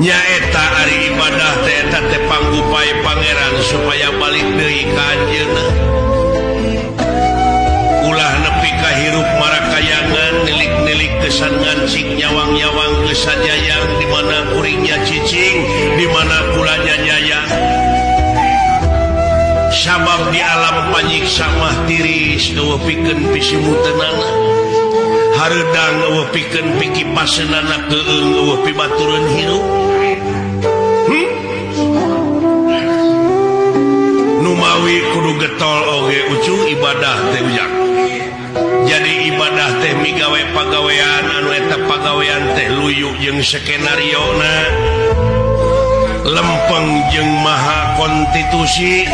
nyaeta ari ibadah teh pangupaya pangeran supaya balik deui ka anjeunna ulah nepi ka hirup marakayangan nilik-nilik kesan ngancing nyawang-nyawang kesajayang di mana kuringnya cicing di mana kulanya jayang sabab di alam panyiksa mah tiris eueuh pikeun pisimu tenangna hareudang eueuh pikeun pikipaseunana keung eueuh pibatureun hirup numawi kudu getol oge ucu ibadah teh ujang jadi ibadah teh migawe pagawean anu eta pagawean teh luyu jeung skenariona lempeng jeung maha konstitusi